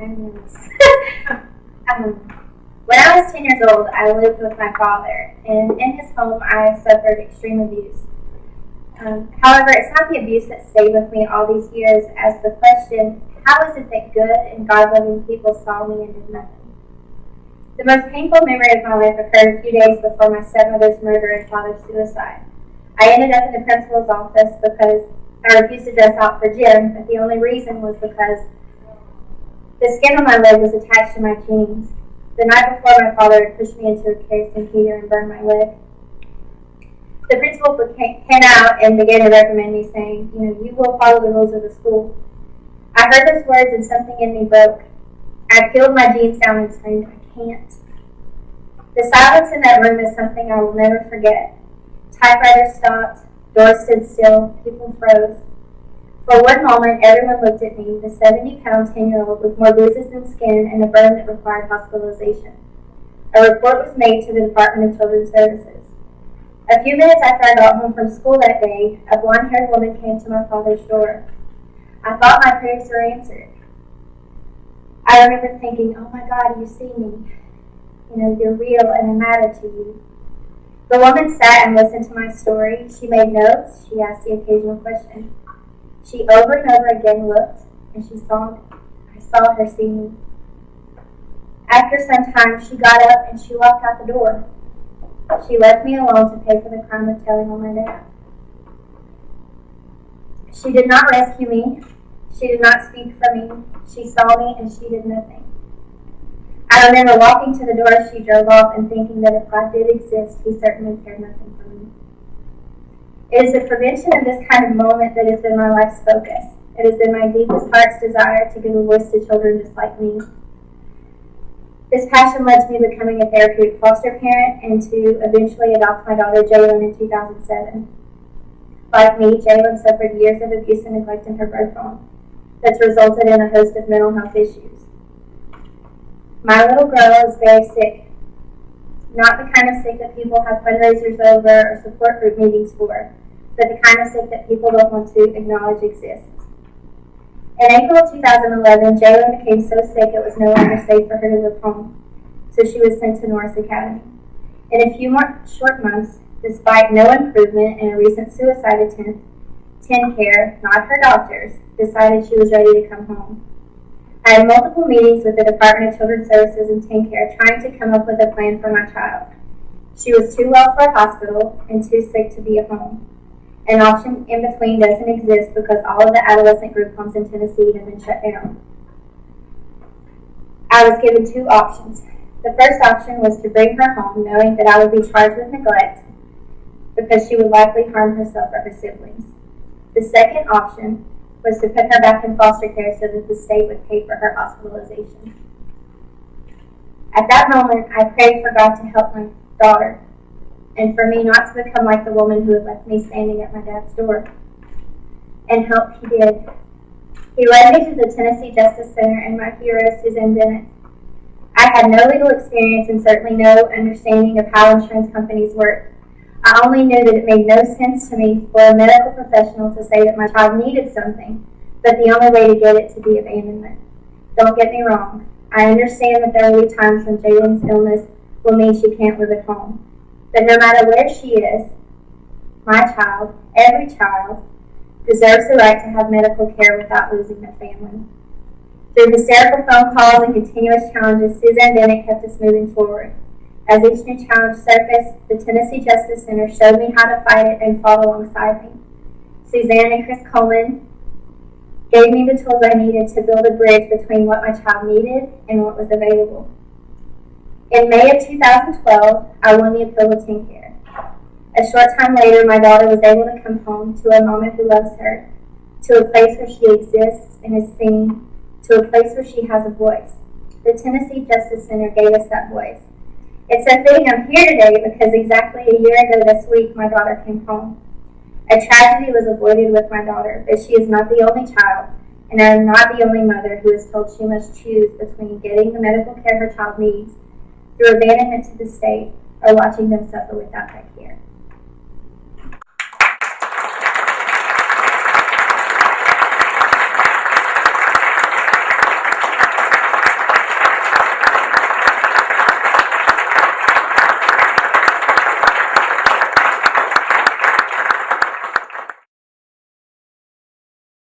kindness. When I was 10 years old, I lived with my father, and in his home I suffered extreme abuse. However, it's not the abuse that stayed with me all these years as the question, how is it that good and God-loving people saw me and did nothing? The most painful memory of my life occurred a few days before my stepmother's murder and father's suicide. I ended up in the principal's office because I refused to dress out for gym, but the only reason was because the skin on my leg was attached to my jeans. The night before, my father had pushed me into a kerosene heater and burned my leg. The principal came out and began to reprimand me, saying, you will follow the rules of the school. I heard those words and something in me broke. I peeled my jeans down and screamed, I can't. The silence in that room is something I will never forget. Typewriters stopped, doors stood still, people froze. For one moment, everyone looked at me, the 70-pound 10-year-old with more bruises than skin and a burn that required hospitalization. A report was made to the Department of Children's Services. A few minutes after I got home from school that day, a blonde-haired woman came to my father's door. I thought my prayers were answered. I remember thinking, oh my God, you see me. You're real and I matter to you. The woman sat and listened to my story. She made notes. She asked the occasional question. She over and over again looked, and she saw me. I saw her see me. After some time, she got up and she walked out the door. She left me alone to pay for the crime of telling on my dad. She did not rescue me. She did not speak for me. She saw me and she did nothing. I remember walking to the door as she drove off and thinking that if God did exist, He certainly cared nothing for me. It is the prevention of this kind of moment that has been my life's focus. It has been my deepest heart's desire to give a voice to children just like me. This passion led to me becoming a therapeutic foster parent and to eventually adopt my daughter Jaylin in 2007. Like me, Jaylin suffered years of abuse and neglect in her birth home that's resulted in a host of mental health issues. My little girl is very sick. Not the kind of sick that people have fundraisers over or support group meetings for, but the kind of sick that people don't want to acknowledge exists. In April of 2011, Jaylin became so sick it was no longer safe for her to live home, so she was sent to Norris Academy. In a few more short months, despite no improvement in a recent suicide attempt, TennCare, not her doctors, decided she was ready to come home. I had multiple meetings with the Department of Children's Services and TennCare trying to come up with a plan for my child. She was too well for a hospital and too sick to be at home. An option in between doesn't exist because all of the adolescent group homes in Tennessee have been shut down. I was given two options. The first option was to bring her home knowing that I would be charged with neglect because she would likely harm herself or her siblings. The second option was to put her back in foster care so that the state would pay for her hospitalization. At that moment, I prayed for God to help my daughter and for me not to become like the woman who had left me standing at my dad's door. And help He did. He led me to the Tennessee Justice Center and my hero, Suzanne Bennett. I had no legal experience and certainly no understanding of how insurance companies work. I only knew that it made no sense to me for a medical professional to say that my child needed something, but the only way to get it to be abandonment. Don't get me wrong. I understand that there will be times when Jaylin's illness will mean she can't live at home. But no matter where she is, my child, every child, deserves the right to have medical care without losing their family. Through hysterical phone calls and continuous challenges, Suzanne Bennett kept us moving forward. As each new challenge surfaced, the Tennessee Justice Center showed me how to fight it and fought alongside me. Suzanne and Chris Coleman gave me the tools I needed to build a bridge between what my child needed and what was available. In May of 2012, I won the appeal with TennCare. A short time later, my daughter was able to come home to a mama who loves her, to a place where she exists and is seen, to a place where she has a voice. The Tennessee Justice Center gave us that voice. It's so fitting I'm here today because exactly a year ago this week, my daughter came home. A tragedy was avoided with my daughter, but she is not the only child, and I am not the only mother who is told she must choose between getting the medical care her child needs through abandonment to the state or watching them suffer without that care.